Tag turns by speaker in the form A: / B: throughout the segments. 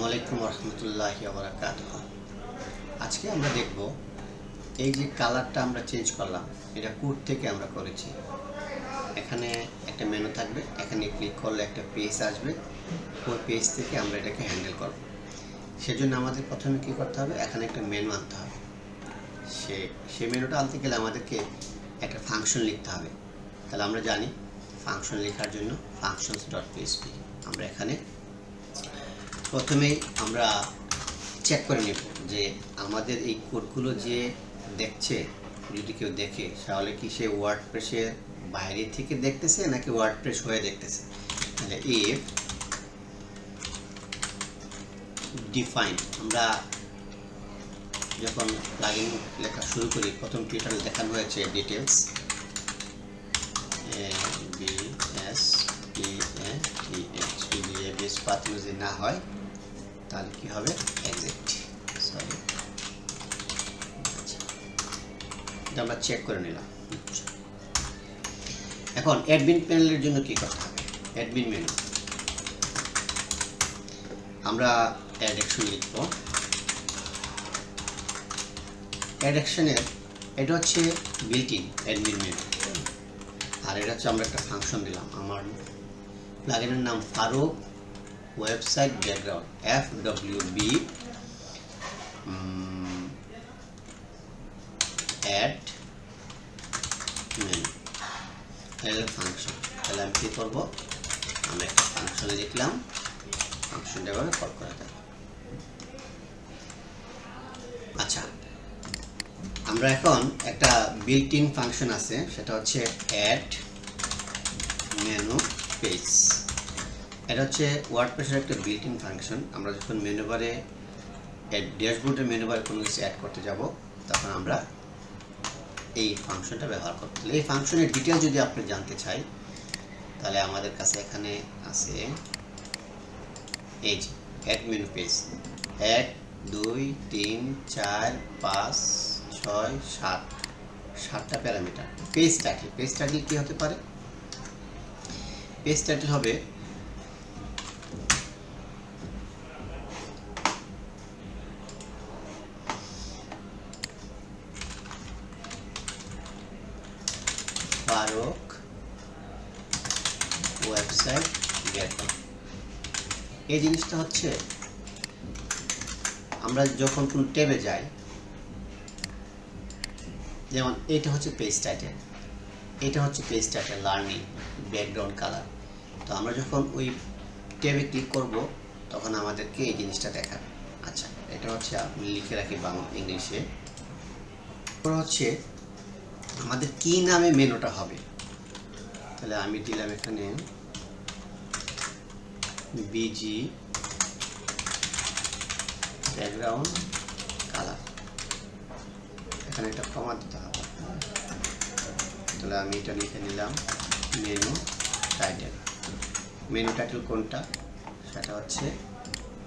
A: আলাইকুম রহমতুল্লাহি ওয়া বারাকাতুহু। আজকে আমরা দেখব এই যে কালারটা আমরা চেঞ্জ করলাম, এটা কোড থেকে আমরা করেছি। এখানে একটা মেনু থাকবে, এখানে ক্লিক করলে একটা পেজ আসবে, ওই পেজ থেকে আমরা এটাকে হ্যান্ডেল করব। সেজন্য আমাদের প্রথমে কী করতে হবে, এখানে একটা মেনু আনতে হবে। সেই মেনুটা আনতে গেলে আমাদেরকে একটা ফাংশন লিখতে হবে। তাহলে আমরা জানি ফাংশন লেখার জন্য functions.php আমরা এখানে প্রথমেই আমরা চেক করে নেব যে আমাদের এই কোডগুলো যে দেখছে, যদি কেউ দেখে তাহলে কি সে ওয়ার্ডপ্রেসের বাইরে থেকে দেখতেছে নাকি ওয়ার্ডপ্রেস হয়ে দেখতেছে। তাহলে ইফ ডিফাইন, আমরা যখন প্লাগইন লেখা শুরু করি প্রথম টিউটোরিয়াল দেখানো হয়েছে ডিটেলস পাথ যদি না হয় তাহলে কি হবে, এক্সাক্ট সরি, এটা আমরা চেক করে নিলাম। এখন অ্যাডমিন প্যানেলের জন্য কি করতে হবে, অ্যাডমিন মেনু আমরা অ্যাডেকশন লিখব। অ্যাডেকশনের এটা হচ্ছে বিল্ট ইন অ্যাডমিন মেনু, আর এটা হচ্ছে আমরা একটা ফাংশন দিলাম। আমার প্লাগইনের নাম Farooq website background FWB add menu function. তাহলে আমি কী করবো, আমরা একটা ফাংশনে লিখলাম, ফাংশনটা এভাবে কল করা যাবে। আচ্ছা, আমরা এখন একটা বিল্ট ইন ফাংশন আছে, সেটা হচ্ছে অ্যাড মেনু পেজ। এটা হচ্ছে ওয়ার্ডপ্রেসের একটা বিল্ট ইন ফাংশন। আমরা যখন মেনু বারে ড্যাশবোর্ডের মেনু বারে কোনো কিছু অ্যাড করতে যাব, তখন আমরা এই ফাংশনটা ব্যবহার করতে। এই ফাংশনের ডিটেল যদি আপনি জানতে চাই, তাহলে আমাদের কাছে এখানে আছে এই যে অ্যাড মেনু পেজ, 1 2 3 4 5 6 7 7টা প্যারামিটার। পেজ টাইটেল কি হতে পারে, পেজ টাইটেল হবে ফারুক ওয়েবসাইট ব্যাকগ্রাউন্ড। এই জিনিসটা হচ্ছে আমরা যখন কোনো ট্যাবে যাই, যেমন এটা হচ্ছে পেজ টাইটেল, এটা হচ্ছে page title learning background colour. তো আমরা যখন ওই ট্যাবে ক্লিক করব তখন আমাদেরকে এই জিনিসটা দেখাবে। আচ্ছা, এটা হচ্ছে আপনি লিখে রাখি বাংলা ইংলিশে। হচ্ছে আমাদের কি নামে মেনুটা হবে, তাহলে আমি দিলাম এখানে বিজি ব্যাকগ্রাউন্ড কালার, এখানে একটা কমা দিতে হবে। তাহলে আমি এটা লিখে নিলাম মেনু টাইটেল। মেনু টাইটেল কোনটা, সেটা হচ্ছে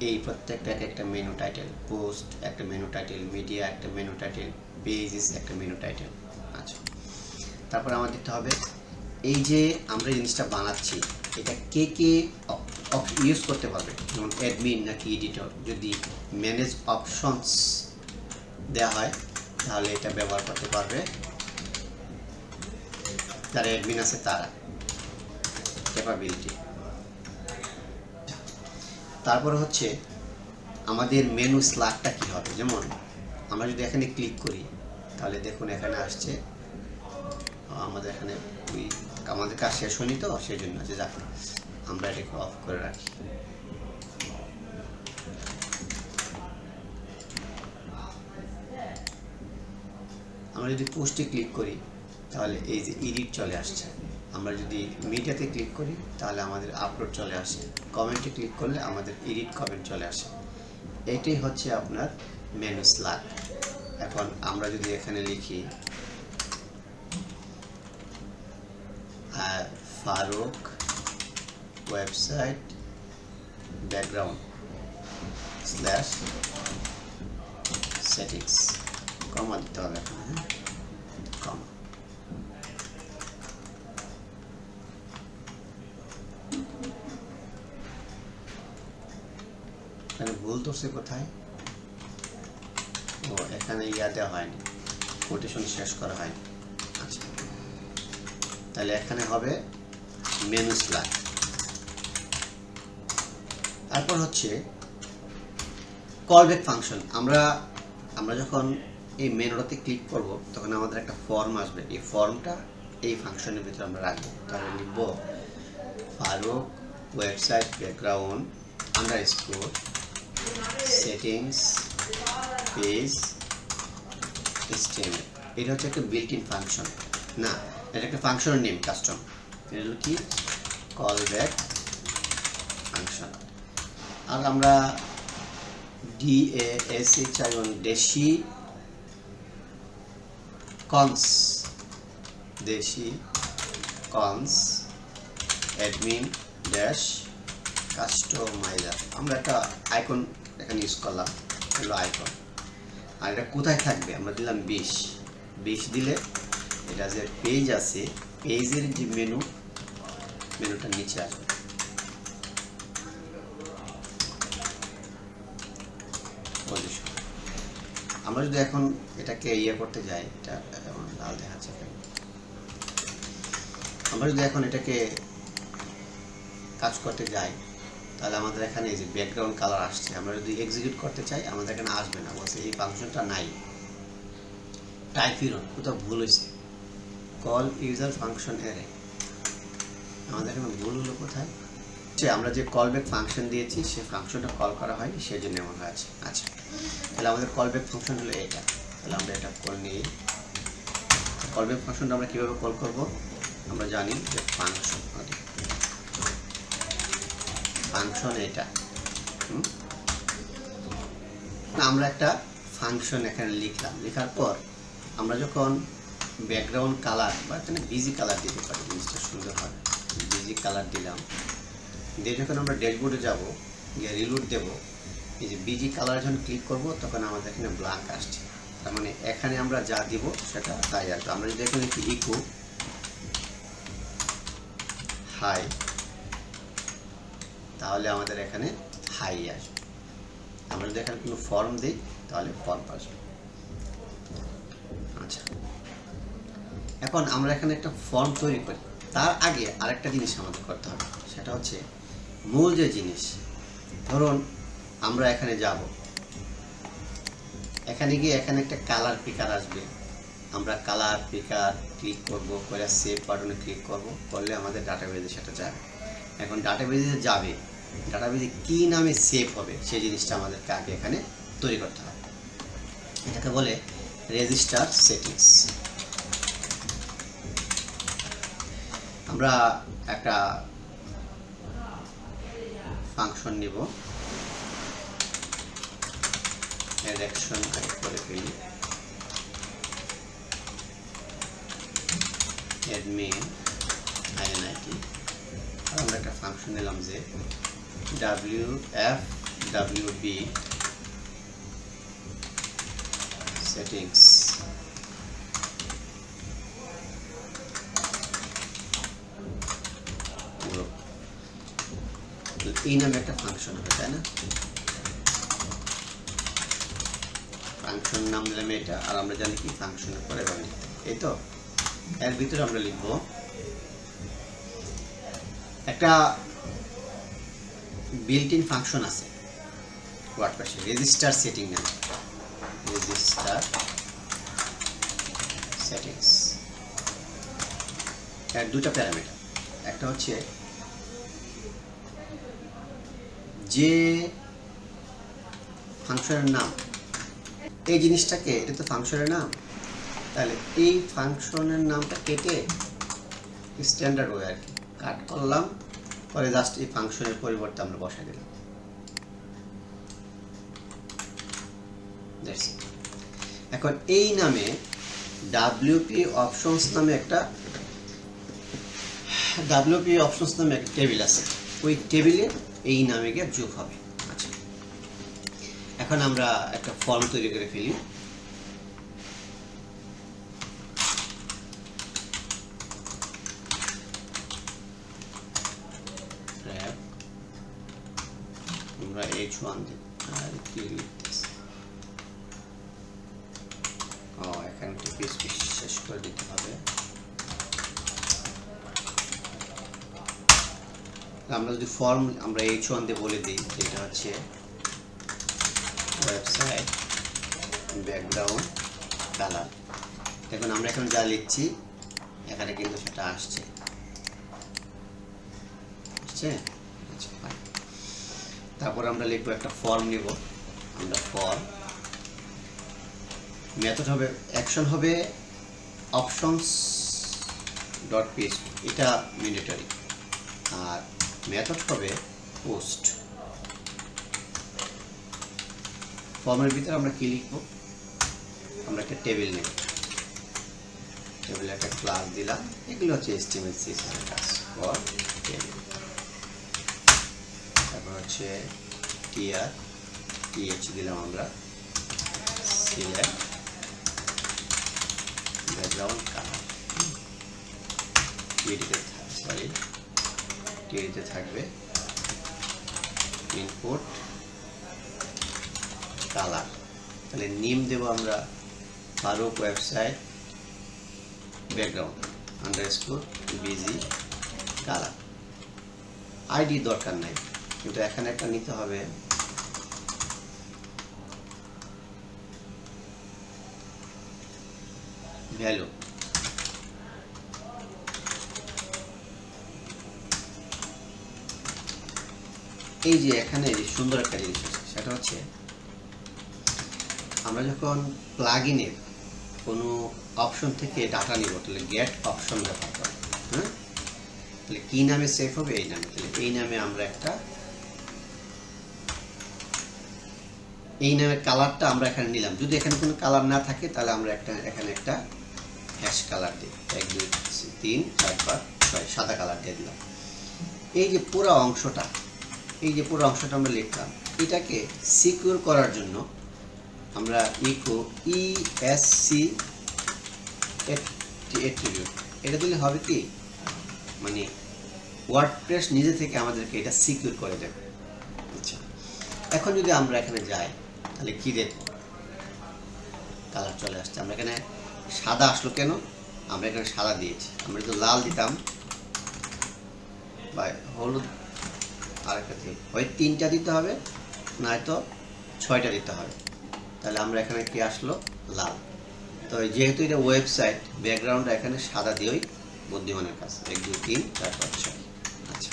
A: এই প্রত্যেকটা একটা মেনু টাইটেল, পোস্ট একটা মেনু টাইটেল, মিডিয়া একটা মেনু টাইটেল, পেজেস একটা মেনু টাইটেল। আচ্ছা, তারপর আমার দিতে হবে এই যে আমরা জিনিসটা বানাচ্ছি এটা কে কে ইউজ করতে পারবে, যেমন অ্যাডমিন নাকি এডিটর। যদি ম্যানেজ অপশনস দেওয়া হয় তাহলে এটা ব্যবহার করতে পারবে যারা অ্যাডমিন আছে তারা, ক্যাপাবিলিটি। তারপর হচ্ছে আমাদের মেনু স্লাগটা কী হবে, যেমন আমরা যদি এখানে ক্লিক করি তাহলে দেখুন এখানে আসছে আমাদের এখানে আমাদের কাজ শেষ হয়নি, তো সেই জন্য আছে। যাক, আমরা এটাকে অফ করে রাখি। আমরা যদি পোস্টে ক্লিক করি তাহলে এই যে এডিট চলে আসছে। আমরা যদি মিডিয়াতে ক্লিক করি তাহলে আমাদের আপলোড চলে আসে। কমেন্টে ক্লিক করলে আমাদের এডিট কমেন্ট চলে আসে। এইটাই হচ্ছে আপনার মেনু স্লাগ। এখন আমরা যদি এখানে লিখি ফারুক ওয়েবসাইট ব্যাকগ্রাউন্ড /settings, কমা দিতে হবে এখানে, কমা। এখানে ভুল ধরছে কোথায়? ও এখানে দেওয়া হয়নি, কোটেশন শেষ করা হয়নি। আচ্ছা, তাহলে এখানে হবে মেনু স্ল্যাগ। তারপর হচ্ছে কলব্যাক ফাংশন। আমরা যখন এই মেনুটাতে ক্লিক করব তখন আমাদের একটা ফর্ম আসবে। এই ফর্মটা এই ফাংশনের ভিতরে আমরা রাখবো। তাহলে লিখব Farooq website background underscore settings page HTML। এটা হচ্ছে একটা বিল্ট ইন ফাংশন, না এটা একটা ফাংশনের নেম কাস্টম। এটা হলো কি কলব্যাক ফাংশন। আর আমরা DASHI দেশি কনস অ্যাডমিন ড্যাশ কাস্টমাইজার। আমরা একটা আইকন এখানে ইউজ করলাম, হলো আইকন। আর এটা কোথায় থাকবে? আমরা দিলাম 20 দিলে এটা যে পেজ আছে পেজের যে মেনুটা নিচে আসবে। আমরা যদি এখন এটাকে করতে যাই, এটা যেমন লাল দেখাচ্ছে, আমরা যদি এখন এটাকে কাজ করতে যাই তাহলে আমাদের এখানে এই যে ব্যাকগ্রাউন্ড কালার আসছে। আমরা যদি এক্সিকিউট করতে চাই আমাদের এখানে আসবে না, বলছে এই ফাংশনটা নাই। টাইপিরন কোথাও ভুল হয়েছে, কল ইউজার ফাংশন অ্যারে, আমাদের এখানে ভুল হলো কোথায়? আমরা যে কলব্যাক ফাংশন দিয়েছি সেই ফাংশনটা কল করা হয়নি, সেই জন্য এমন হয়েছে। আচ্ছা, তাহলে আমাদের কলব্যাক ফাংশন হলো এটা। তাহলে আমরা এটা করে নিই। কলব্যাক ফাংশনটা আমরা কীভাবে কল করব? আমরা জানি যে ফাংশন এটা। আমরা একটা ফাংশন এখানে লিখলাম, লেখার পর আমরা যখন ব্যাকগ্রাউন্ড কালার বা এখানে বিজি কালার দিতে পারি, জিনিসটা সুন্দর হবে। বিজি কালার দিলাম, দিয়ে যখন আমরা ড্যাশবোর্ডে যাব, গিয়ে রিলোড দেব, এই যে বিজি কালার যখন ক্লিক করব তখন আমাদের এখানে ব্ল্যাঙ্ক আসছে। তার মানে এখানে আমরা যা দিব সেটা তাই আসবে। আমরা যদি এখানে লিখি ইকো হাই, তাহলে আমাদের এখানে হাই আসবে। আমরা যদি এখানে কোনো ফর্ম দিই তাহলে ফর্ম আসবে। আচ্ছা, এখন আমরা এখানে একটা ফর্ম তৈরি করি। তার আগে আরেকটা জিনিস আমাদের করতে হবে, সেটা হচ্ছে মূল যে জিনিস। ধরুন আমরা এখানে যাব, এখানে গিয়ে এখানে একটা কালার পিকার আসবে। আমরা কালার পিকার ক্লিক করব, করে সেভ বাটনে ক্লিক করব, করলে আমাদের ডাটাবেজে সেটা যাবে। এখন ডাটাবেজে যাবে, ডাটাবেজে কী নামে সেভ হবে সেই জিনিসটা আমাদেরকে আগে এখানে তৈরি করতে হবে। এটাকে বলে রেজিস্টার সেটিংস। আমরা একটা ফাংশন নিব, অ্যাকশন করে ফেলি, অ্যাডমিন INIT। আমরা একটা ফাংশন নিলাম যে WFWB সেটিংস। এই নামে একটা ফাংশন হবে, তাই না? ফাংশন নাম দিলাম এটা, আর আমরা জানি কি ফাংশনের পরে রান, এই তো। এর ভিতরে আমরা লিখব একটা বিল্ট ইন ফাংশন আছে ওয়ার্ডপ্রেসে, রেজিস্টার সেটিং নামে, রেজিস্টার সেটিংস। এর দুটো প্যারামিটার, একটা হচ্ছে যে ফাংশনের নাম, এই জিনিসটাকে, এটা তো ফাংশনের নাম, তাহলে এই ফাংশনের নামটা কেটে স্ট্যান্ডার্ড ওয়ে আর কি কাট করলাম, পরে জাস্ট এই ফাংশনের পরিবর্তে আমরা বসাই দিলাম। এখন এই নামে WP অপশনস নামে একটা টেবিল আছে, ওই টেবিলে এই নামে গিয়ে যোগ হবে। আচ্ছা, এখন আমরা একটা ফর্ম তৈরি করে ফেলি। আমরা H1 দিই। আর কি লিখতেছে, এখানে একটু পিএইচপি শেষ করে দিতে হবে। আমরা যদি ফর্ম আমরা H1 দিয়ে বলে দিই যেটা হচ্ছে ওয়েবসাইট ব্যাকগ্রাউন্ড কালার, দেখুন আমরা এখন যা লিখছি এখানে কিন্তু সেটা আসছে। তারপর আমরা লিখবো একটা ফর্ম নিব, আমরা ফর্ম মেথড হবে অ্যাকশন হবে অপশনস ডট পিএইচপি, এটা ম্যান্ডেটরি, আর মেথড হবে পোস্ট। ফর্মের ভিতরে আমরা কি লিখব, আমরা একটা টেবিল নেব, টেবিলে একটা ক্লাস দিলাম, এগুলো হচ্ছে HTML CSS এর কাজ, ফর টেবিল। তারপর হচ্ছে টিআর টিএইচ দিলাম আমরা, সিলেক্ট ব্যাকগ্রাউন্ড কালার, টিডিতে থাকবে ইনপুট কালার। তাহলে নেম দেব আমরা Farooq website background underscore BG colour. ID দরকার নাই, কিন্তু এখানে একটা নিতে হবে ভ্যালু। এই যে এখানে সুন্দর একটা জিনিস আছে, সেটা হচ্ছে আমরা যখন প্লাগইনের কোনো অপশন থেকে ডাটা নিব, তাহলে গেট অপশন ব্যবহার করি। হ্যাঁ, তাহলে কি নামে সেভ হবে, এই নামে। তাহলে এই নামে আমরা একটা, এই নামের কালারটা আমরা এখানে নিলাম। যদি এখানে কোনো কালার না থাকে তাহলে আমরা এখানে একটা হ্যাশ কালার দিই, 1 2 3 4 5 6 সাদা কালার দিয়ে দিলাম। এই যে পুরো অংশটা আমরা লিখলাম, এটাকে সিকিউর করার জন্য আমরা ইকো ESC অ্যাট্রিবিউট এটা দিলে হবে কি, মানে ওয়ার্ডপ্রেস নিজে থেকে আমাদেরকে এটা সিকিউর করে দেবে। আচ্ছা, এখন যদি আমরা এখানে যাই তাহলে কি দেখব, কালার চলে আসছে। আমরা এখানে সাদা আসলো কেন, আমরা এখানে সাদা দিয়েছি। আমরা যদি লাল দিতাম বা হলুদ, আরেকটা হয় 3টা দিতে হবে, নয়তো 6টা দিতে হবে। তাহলে আমরা এখানে কি আসলো, লাল। তো যেহেতু এটা ওয়েবসাইট ব্যাকগ্রাউন্ড এখানে সাদা দিয়েই বুদ্ধিমানের কাজ, 1 2 3 4 5 6। আচ্ছা,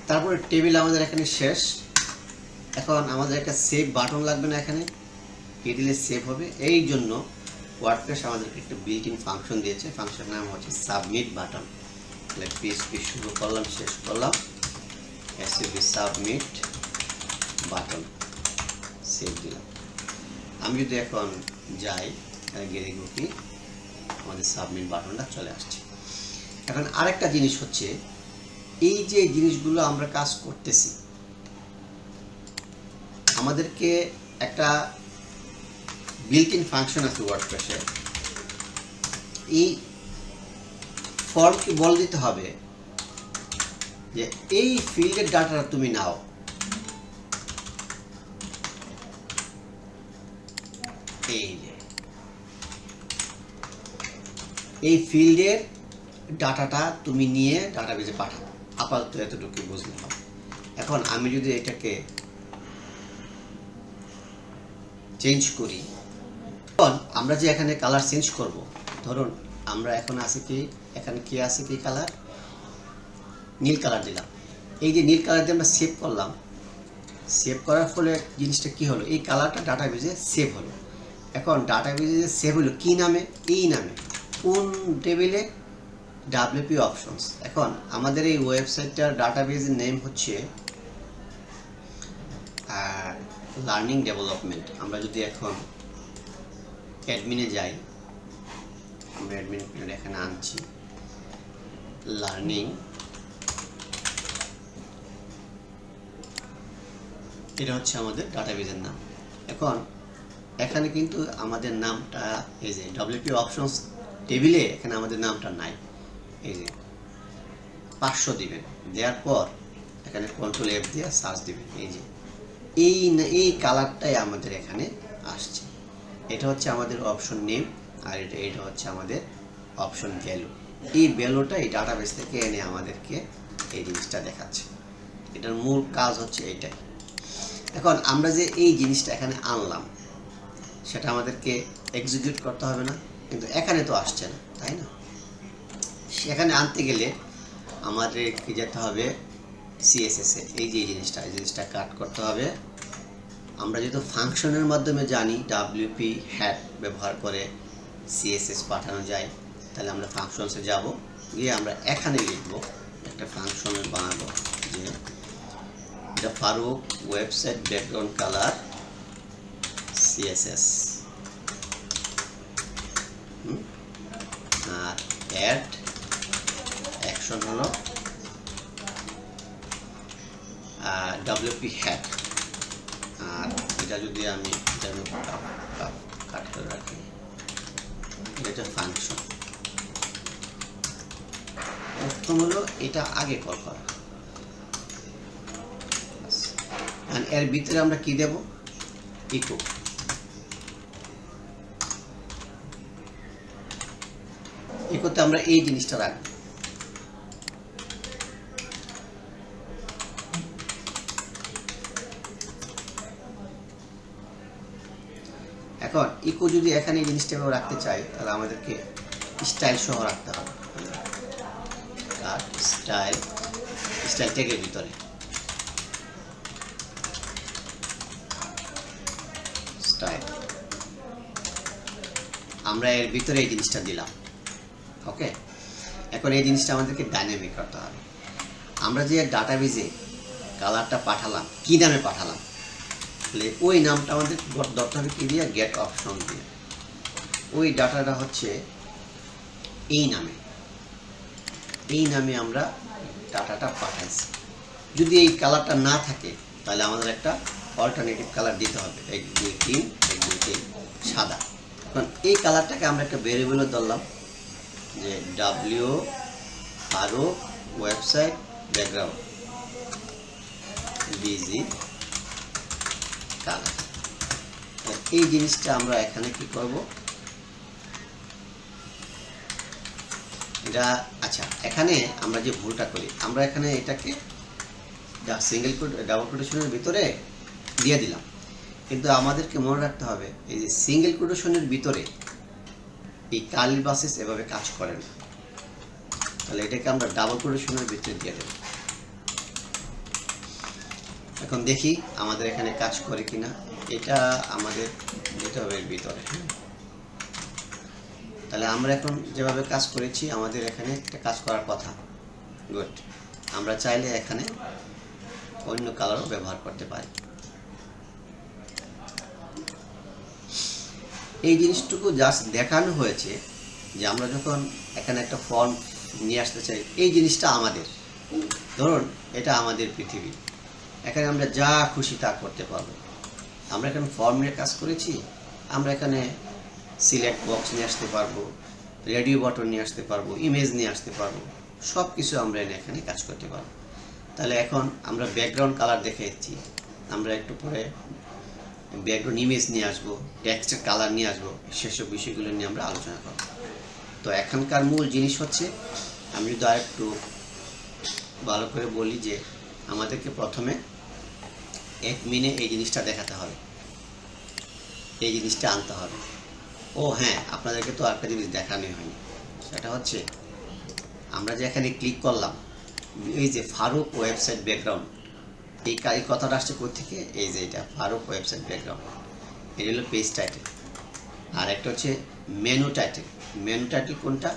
A: তারপরে টেবিল আমাদের এখানে শেষ। এখন আমাদের একটা সেভ বাটন লাগবে না, এখানে কি দিলে সেভ হবে। এই জন্য ওয়ার্ডপ্রেস আমাদেরকে একটা বিল্ট ইন ফাংশন দিয়েছে, ফাংশনের নাম হচ্ছে সাবমিট বাটন। তাহলে PHP শুরু করলাম, শেষ করলাম, সাবমিট বাটন, সেভ দিলাম। আমি যদি এখন যাই গিয়ে দেখব কি আমাদের সাবমিট বাটনটা চলে আসছে। এখন আরেকটা জিনিস হচ্ছে, এই যে জিনিসগুলো আমরা কাজ করতেছি, আমাদেরকে একটা বিল্ট ইন ফাংশন আছে ওয়ার্ডপ্রেসে, এই ফর্মকে বলে দিতে হবে যে এই ফিল্ডের ডাটাটা তুমি নাও। এই ফিল্ডের ডাটাটা তুমি নিয়ে ডাটাবেজে পাঠাও। আপাতত এতটুকু বুঝলে হবে। এখন আমি যদি এটাকে চেঞ্জ করি, এখন আমরা যে এখানে কালার চেঞ্জ করব, ধরুন আমরা এখন আছে কি, এখানে কি আছে কি কালার, নীল কালার দিলাম। এই যে নীল কালার দিয়ে আমরা সেভ করলাম, সেভ করার ফলে জিনিসটা কি হলো, এই কালারটা ডাটাবেজে সেভ হলো। এখন ডাটাবেজে সেভ হলো কি নামে, এই নামে, কোন টেবিলে, WP অপশনস। এখন আমাদের এই ওয়েবসাইটটার ডাটাবেজের নেম হচ্ছে লার্নিং ডেভেলপমেন্ট। আমরা যদি এখন অ্যাডমিনে যাই, আমরা অ্যাডমিন এখানে আনছি লার্নিং, এটা হচ্ছে আমাদের ডাটাবেজের নাম। এখন এখানে কিন্তু আমাদের নামটা, এই যে WP অপশনস টেবিলে এখানে আমাদের নামটা নাই। এই যে 500 দিবেন, দেওয়ার পর এখানে Ctrl F দিয়ে সার্চ দিবেন। এই যে এই কালারটাই আমাদের এখানে আসছে। এটা হচ্ছে আমাদের অপশন নেম, আর এটা হচ্ছে আমাদের অপশন ভ্যালু। এই ভ্যালুটা এই ডাটাবেস থেকে এনে আমাদেরকে এই জিনিসটা দেখাচ্ছে। এটার মূল কাজ হচ্ছে এইটাই। এখন আমরা যে এই জিনিসটা এখানে আনলাম, সেটা আমাদেরকে এক্সিকিউট করতে হবে না, কিন্তু এখানে তো আসছে না, তাই না? সেখানে আনতে গেলে আমাদের কি যেতে হবে সিএসএস এ। এই জিনিসটা কাট করতে হবে। আমরা যেহেতু ফাংশনের মাধ্যমে জানি ডাব্লিউপি হ্যাট ব্যবহার করে সিএসএস পাঠানো যায়, তাহলে আমরা ফাংশনসে যাব, গিয়ে আমরা এখানে লিখব, একটা ফাংশন বানাবো যে এটা Faruk website background colour CSS, আর অ্যাড অ্যাকশন হলো ডাব্লিউপি হ্যাট। আর এটা যদি আমি কাট করে রাখি, এটা ফাংশন। প্রথম হলো এটা আগে কল করা, এর ভিতরে আমরা কি দেব, ইকো। ইকোতে আমরা এই জিনিসটা রাখবো। এখন ইকো যদি এখানে এই জিনিসটা রাখতে চাই, তাহলে আমাদেরকে স্টাইল সহ রাখতে হবে। আর স্টাইল ট্যাগের ভিতরে স্টাইল আমরা এর ভিতরে এই জিনিসটা দিলাম। ওকে, এখন এই জিনিসটা আমাদেরকে ডাইনামিক করতে হবে। আমরা যে ডাটাবেজে কালারটা পাঠালাম, কি নামে পাঠালাম, ওই নামটা আমাদের ধরতে হবে কি দিয়ে, গেট অপশন দিয়ে। ওই ডাটাটা হচ্ছে এই নামে আমরা ডাটাটা পাঠাইছি। যদি এই কালারটা না থাকে, তাহলে আমাদের একটা অল্টারনেটিভ কালার দিতে হবে, 1 2 3 1 2 3 সাদা। এখন এই কালারটাকে আমরা একটা ভেরিয়েবলে ধরলাম যে ডাব্লিউ আরও ওয়েবসাইট ব্যাকগ্রাউন্ড বিজি কালার। এই জিনিসটা আমরা এখানে কি করব, এটা আচ্ছা, এখানে আমরা যে ভুলটা করি, আমরা এখানে এটাকে সিঙ্গেল কোট ডাবল কোটেশনের ভিতরে দিয়ে দিলাম, কিন্তু আমাদেরকে মনে রাখতে হবে এই যে সিঙ্গেল কোটেশনের ভিতরে এই কার্লি ব্রাসেস এভাবে কাজ করে না। তাহলে এটাকে আমরা ডাবল কোটেশনের ভিতরে দিয়ে দেব। এখন দেখি আমাদের এখানে কাজ করে কিনা। এটা আমাদের দিতে হবে এর ভিতরে। তাহলে আমরা এখন যেভাবে কাজ করেছি, আমাদের এখানে একটা কাজ করার কথা। গুড। আমরা চাইলে এখানে অন্য কালারও ব্যবহার করতে পারি। এই জিনিসটুকু জাস্ট দেখানো হয়েছে যে আমরা যখন এখানে একটা ফর্ম নিয়ে আসতে চাই, এই জিনিসটা আমাদের, ধরুন এটা আমাদের পৃথিবী, এখানে আমরা যা খুশি তা করতে পারবো। আমরা এখানে ফর্ম নিয়ে কাজ করেছি, আমরা এখানে সিলেক্ট বক্স নিয়ে আসতে পারবো, রেডিও বাটন নিয়ে আসতে পারবো, ইমেজ নিয়ে আসতে পারবো, সব কিছু আমরা এখানে কাজ করতে পারবো। তাহলে এখন আমরা ব্যাকগ্রাউন্ড কালার দেখাচ্ছি, আমরা একটু পরে ব্যাকগ্রাউন্ড ইমেজ নিয়ে আসবো, টেক্সটের কালার নিয়ে আসবো, সেসব বিষয়গুলো নিয়ে আমরা আলোচনা করব। তো এখানকার মূল জিনিস হচ্ছে, আমি যদি আরেকটু ভালো করে বলি যে আমাদেরকে প্রথমে অ্যাডমিনে এই জিনিসটা দেখাতে হবে, এই জিনিসটা আনতে হবে। ও হ্যাঁ, আপনাদেরকে তো আরেকটা জিনিস দেখানোই হয়নি, সেটা হচ্ছে আমরা যে এখানে ক্লিক করলাম, এই যে ফারুক ওয়েবসাইট ব্যাকগ্রাউন্ড, এই কথাটা আসছে কোথেকে, এই যে এটা ফারুক ওয়েবসাইট ব্যাকগ্রাউন্ড, এটা হলো পেজ টাইটেল। আর একটা হচ্ছে মেনু টাইটেল। মেনু টাইটেল কোনটা,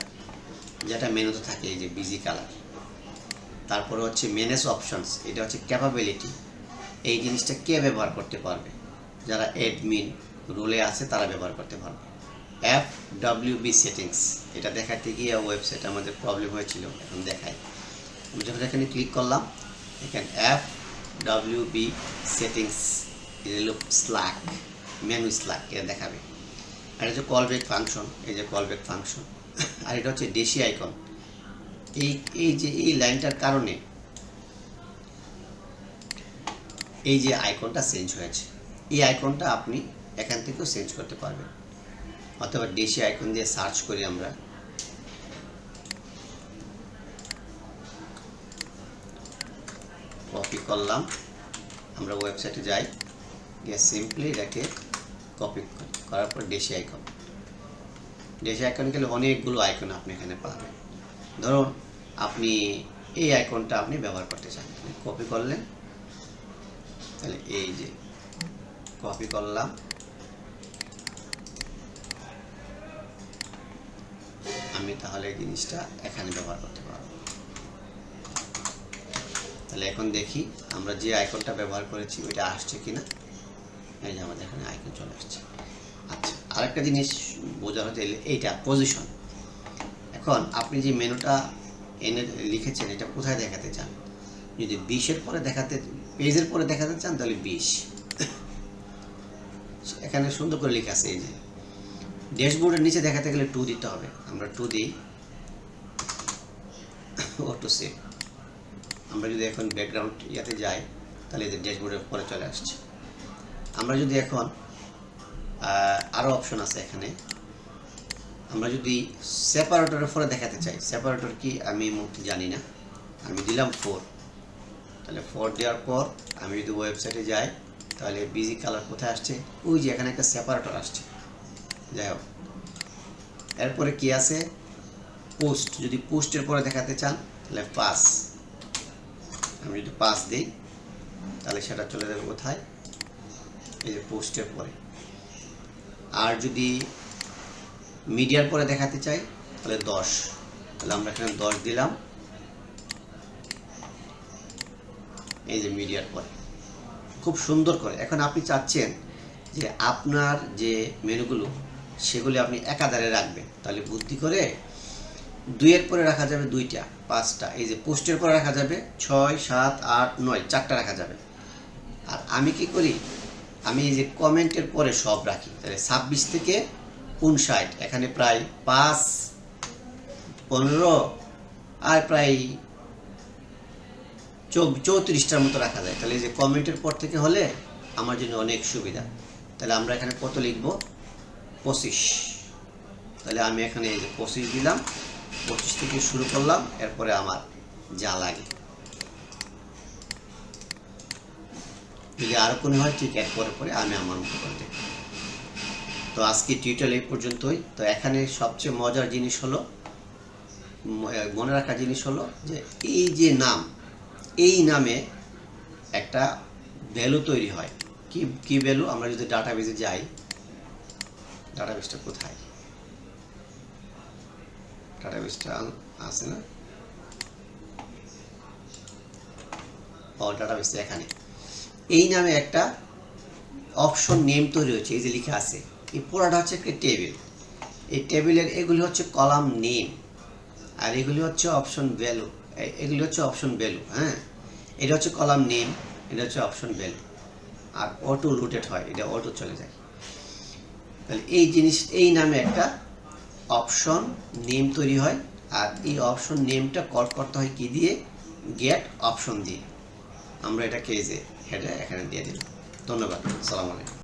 A: যেটা মেনুতে থাকে, এই যে বিজি কালার। তারপরে হচ্ছে ম্যানেজ অপশনস, এটা হচ্ছে ক্যাপাবিলিটি। এই জিনিসটা কে ব্যবহার করতে পারবে, যারা অ্যাডমিন রোলে আছে তারা ব্যবহার করতে পারবে। FWB সেটিংস, এটা দেখাতে গিয়ে ওয়েবসাইট আমাদের প্রবলেম হয়েছিল, এখন দেখাই। আমি যখন এখানে ক্লিক করলাম, এখানে FWB সেটিংস, এটা হলো স্ল্যাক, মেনু স্ল্যাক, এটা দেখাবে। আর এটা হচ্ছে কলব্যাক ফাংশন, এই যে কলব্যাক ফাংশন। আর এটা হচ্ছে ডেসি আইকন। এই যে এই লাইনটার কারণে এই যে আইকনটা চেঞ্জ হয়েছে, এই আইকনটা আপনি এখান থেকেও চেঞ্জ করতে পারবেন, অথবা ডেশি আইকন দিয়ে সার্চ করি আমরা। কপি করলাম, আমরা ওয়েবসাইটে যাই, গিয়ে সিম্পলি এটাকে কপি করার পর ডেশি আইকন গেলে অনেকগুলো আইকন আপনি এখানে পাবেন। ধরুন আপনি এই আইকনটা আপনি ব্যবহার করতে চান, কপি করলেন, তাহলে এই যে কপি করলাম, আমি তাহলে এই জিনিসটা এখানে ব্যবহার করতে পারবো। তাহলে এখন দেখি আমরা যে আইকনটা ব্যবহার করেছি ওইটা আসছে কিনা। এই যে আমাদের এখানে আইকন চলে আসছে। আচ্ছা, আরেকটা জিনিস বোঝানো চাইলে এইটা পজিশন। এখন আপনি যে মেনুটা এনে লিখেছেন এটা কোথায় দেখাতে চান? যদি 20-এর পরে দেখাতে, পেজের পরে দেখাতে চান তাহলে 20, এখানে সুন্দর করে লেখা আছে। এই যে ড্যাশবোর্ডের নিচে দেখাতে গেলে 2 দিতে হবে, আমরা 2 দিই, অটো সেভ। আমরা যদি এখন ব্যাকগ্রাউন্ড ইয়াতে যাই তাহলে এই যে ড্যাশবোর্ডের পরে চলে আসছে। আমরা যদি এখন আরও অপশন আছে এখানে, আমরা যদি সেপারেটরের পরে দেখাতে চাই, সেপারেটর কি আমি মুহূর্তে জানি না, আমি দিলাম 4, তাহলে 4 দেওয়ার পর আমি যদি ওয়েবসাইটে যাই তাহলে বিজি কালার কোথায় আসছে, ওই যে এখানে একটা সেপারেটর আসছে। যাই হোক, এরপরে কি আছে, পোস্ট। যদি পোস্টের পরে দেখাতে চান তাহলে 5, আমি যদি 5 দিই তাহলে সেটা চলে যাবে কোথায়, এই যে পোস্টের পরে। আর যদি মিডিয়ার পরে দেখাতে চাই তাহলে 10, তাহলে আমরা এখানে 10 দিলাম, এই যে মিডিয়ার পরে, খুব সুন্দর করে। এখন আপনি চাচ্ছেন যে আপনার যে মেনুগুলো সেগুলি আপনি একাধারে রাখবেন, তাহলে বুদ্ধি করে 2-এর পরে রাখা যাবে 2টা, 5টা, এই যে পোস্টের পরে রাখা যাবে 6, 7, 8, 9, 4টা রাখা যাবে। আর আমি কি করি, আমি এই যে কমেন্টের পরে সব রাখি, তাহলে 26 থেকে 59, এখানে প্রায় 5, 15 আর প্রায় 34টার মতো রাখা যায়। তাহলে এই যে কমেন্টের পর থেকে হলে আমার জন্য অনেক সুবিধা। তাহলে আমরা এখানে কত লিখব, 25, তাহলে আমি এখানে এই যে 25 দিলাম, 25 থেকে শুরু করলাম, এরপরে আমার যা লাগে। যদি আরও কোনো হয় ঠিক এরপরে পরে আমি আমার মতো করে দেখব। তো আজকে টিউটোরিয়াল এই পর্যন্তই। তো এখানে সবচেয়ে মজার জিনিস হলো, মনে রাখা জিনিস হলো যে এই যে নাম, এই নামে একটা ভ্যালু তৈরি হয়। কি ভ্যালু? আমরা যদি ডাটাবেজে যাই, ডাটাবেসটা কোথায়, ডাটাবেসটা আছে না, ও ডাটাবেসটা এখানে। এই নামে একটা অপশন নেম তৈরি হয়েছে, এই যে লেখা আছে। এই পুরোটা হচ্ছে একটা টেবিল। এই টেবিলের এগুলি হচ্ছে কলাম নেম, আর এগুলি হচ্ছে অপশন ভ্যালু, এগুলি হচ্ছে অপশন ভ্যালু। হ্যাঁ, এটা হচ্ছে কলাম নেম, এটা হচ্ছে অপশন ভ্যালু। আর অটো রোটেট হয়, এটা অটো চলে যায়। তাহলে এই জিনিস, এই নামে একটা অপশন নেম তৈরি হয়, আর এই অপশন নেমটা কল করতে হয় কি দিয়ে, গেট অপশন দিয়ে। আমরা এটাকে এই যে হেডে এখানে দিয়ে দিলাম। ধন্যবাদ, আসসালামু আলাইকুম।